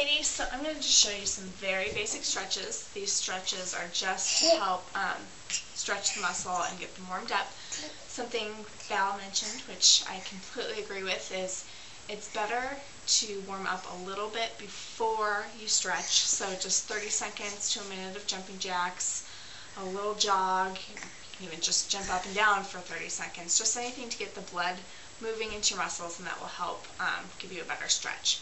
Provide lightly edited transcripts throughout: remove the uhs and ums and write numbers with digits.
ladies, so I'm going to just show you some very basic stretches. These stretches are just to help stretch the muscle and get them warmed up. Something Val mentioned, which I completely agree with, is it's better to warm up a little bit before you stretch. So just 30 seconds to a minute of jumping jacks, a little jog, you can even just jump up and down for 30 seconds. Just anything to get the blood moving into your muscles, and that will help give you a better stretch.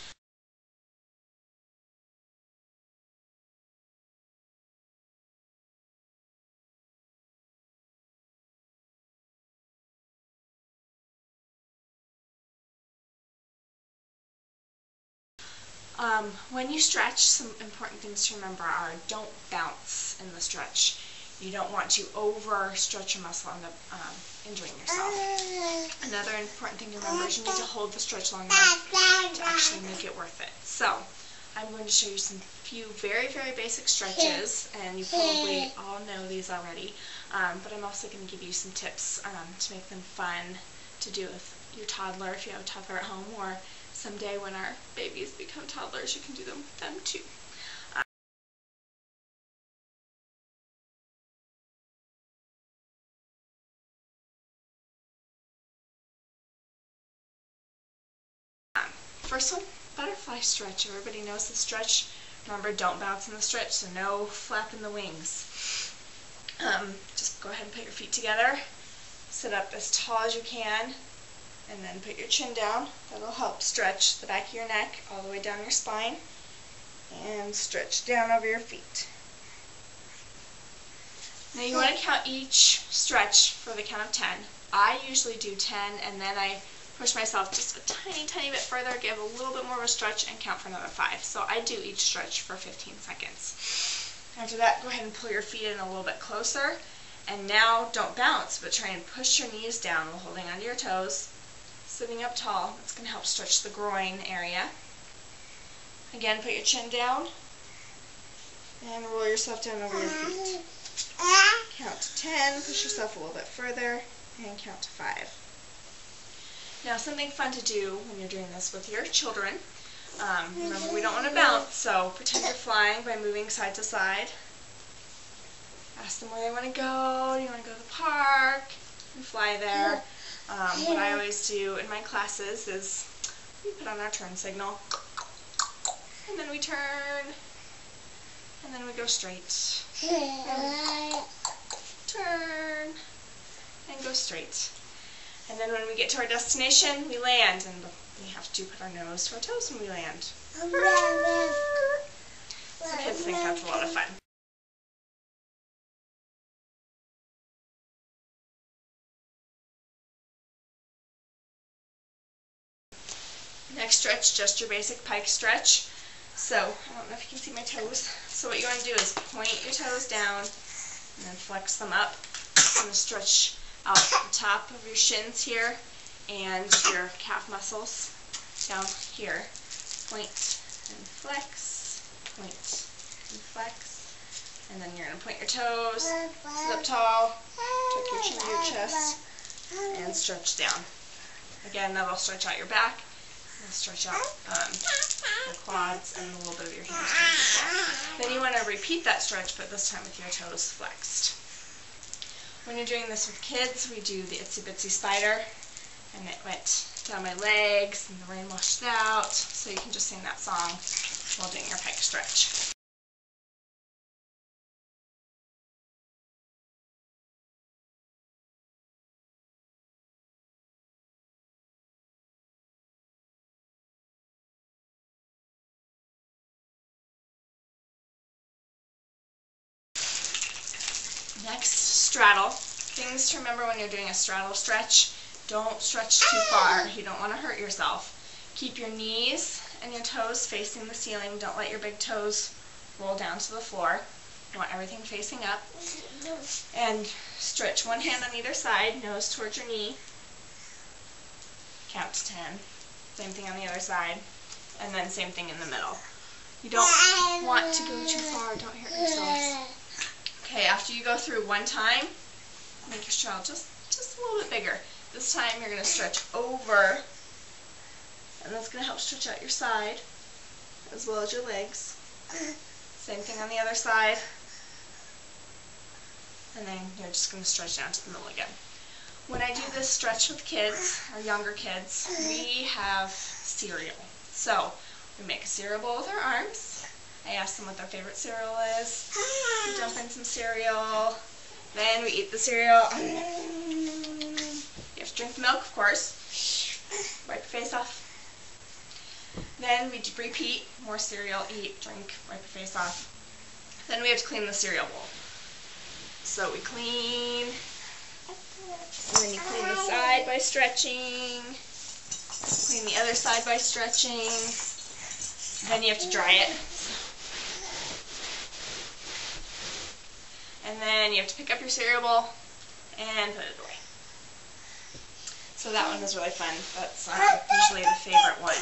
When you stretch, some important things to remember are don't bounce in the stretch. You don't want to overstretch your muscle and end up injuring yourself. Another important thing to remember is you need to hold the stretch long enough to actually make it worth it. So I'm going to show you some few very, very basic stretches, and you probably all know these already, but I'm also going to give you some tips to make them fun to do with your toddler if you have a toddler at home, or someday when our babies become toddlers, you can do them with them too. First one, butterfly stretch. Everybody knows the stretch. Remember, don't bounce in the stretch, so no flapping the wings. Just go ahead and put your feet together. Sit up as tall as you can, and then put your chin down. That'll help stretch the back of your neck all the way down your spine, and stretch down over your feet. Now you want to count each stretch for the count of 10. I usually do 10, and then I push myself just a tiny, tiny bit further, give a little bit more of a stretch, and count for another 5. So I do each stretch for 15 seconds. After that, go ahead and pull your feet in a little bit closer. And now don't bounce, but try and push your knees down while holding onto your toes. Sitting up tall, that's going to help stretch the groin area. Again, put your chin down and roll yourself down over your feet. Count to 10, push yourself a little bit further, and count to 5. Now, something fun to do when you're doing this with your children, remember we don't want to bounce, so pretend you're flying by moving side to side. Ask them where they want to go. Do you want to go to the park? And fly there. What I always do in my classes is we put on our turn signal, and then we turn, and then we go straight. Turn, and go straight. And then when we get to our destination, we land, and we have to put our nose to our toes when we land. So kids think that's a lot of fun. Next stretch, just your basic pike stretch. So, I don't know if you can see my toes. So what you want to do is point your toes down and then flex them up. I'm going to stretch out the top of your shins here and your calf muscles down here. Point and flex, point and flex. And then you're going to point your toes, sit up tall, tuck your chin to your chest, and stretch down. Again, that'll stretch out your back. Stretch out your quads and a little bit of your hamstrings as well. Then you want to repeat that stretch, but this time with your toes flexed. When you're doing this with kids, we do the Itsy Bitsy Spider, and it went down my legs, and the rain washed out, so you can just sing that song while doing your pike stretch. Next, straddle. Things to remember when you're doing a straddle stretch. Don't stretch too far. You don't want to hurt yourself. Keep your knees and your toes facing the ceiling. Don't let your big toes roll down to the floor. You want everything facing up. And stretch one hand on either side, nose towards your knee. Count to 10. Same thing on the other side. And then same thing in the middle. You don't want to go too far. Don't hurt yourselves. Okay, after you go through one time, make your straddle just a little bit bigger. This time you're going to stretch over, and that's going to help stretch out your side. as well as your legs. Same thing on the other side. And then you're just going to stretch down to the middle again. When I do this stretch with kids, or younger kids, we have cereal. So we make a cereal bowl with our arms. I ask them what their favorite cereal is. We dump in some cereal. Then we eat the cereal. You have to drink the milk, of course. Wipe your face off. Then we repeat. More cereal, eat, drink, wipe your face off. Then we have to clean the cereal bowl. So we clean, and then you clean the side by stretching, clean the other side by stretching, then you have to dry it. And then you have to pick up your cereal bowl and put it away. So that one was really fun. That's usually the favorite one.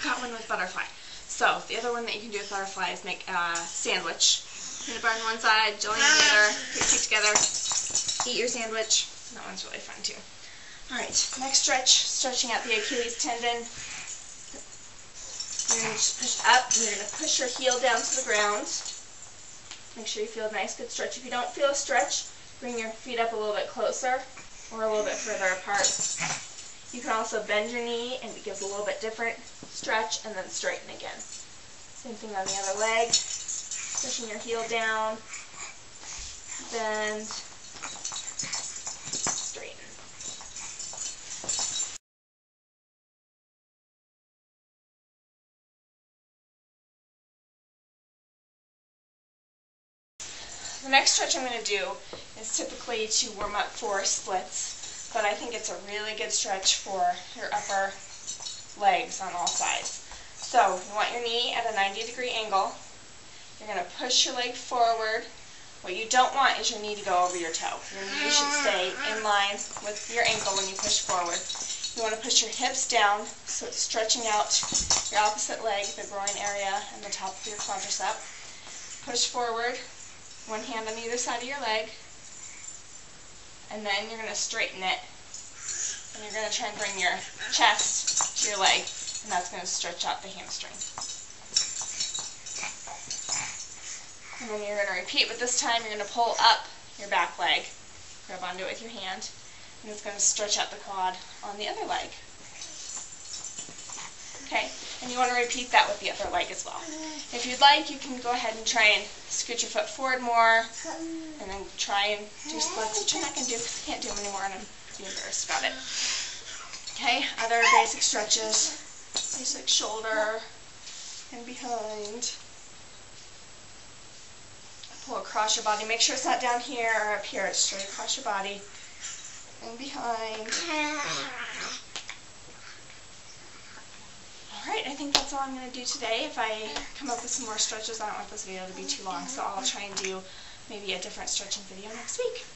Got one with butterfly. So the other one that you can do with butterfly is make a sandwich. Peanut butter on one side, jelly on the other, put your feet together, eat your sandwich. That one's really fun too. Alright, next stretch, stretching out the Achilles tendon. You're going to just push up, and you're going to push your heel down to the ground. Make sure you feel a nice good stretch. If you don't feel a stretch, bring your feet up a little bit closer or a little bit further apart. You can also bend your knee, and it gives a little bit different stretch, and then straighten again. Same thing on the other leg. Pushing your heel down, bend, straighten. The next stretch I'm going to do is typically to warm up for splits. But I think it's a really good stretch for your upper legs on all sides. So you want your knee at a 90-degree angle. You're going to push your leg forward. What you don't want is your knee to go over your toe. Your knee should stay in line with your ankle when you push forward. You want to push your hips down so it's stretching out your opposite leg, the groin area, and the top of your quadricep. Push forward, one hand on either side of your leg. And then you're going to straighten it, and you're going to try and bring your chest to your leg, and that's going to stretch out the hamstring. And then you're going to repeat, but this time you're going to pull up your back leg, grab onto it with your hand, and it's going to stretch out the quad on the other leg. Okay, and you want to repeat that with the other leg as well. If you'd like, you can go ahead and try and scoot your foot forward more, and then try and do splits, which I'm not going to do because I can't do them anymore, and I'm being embarrassed about it. Okay, other basic stretches, basic shoulder and behind. Pull across your body. Make sure it's not down here or up here. It's straight across your body and behind. Alright, I think that's all I'm going to do today. If I come up with some more stretches, I don't want this video to be too long, so I'll try and do maybe a different stretching video next week.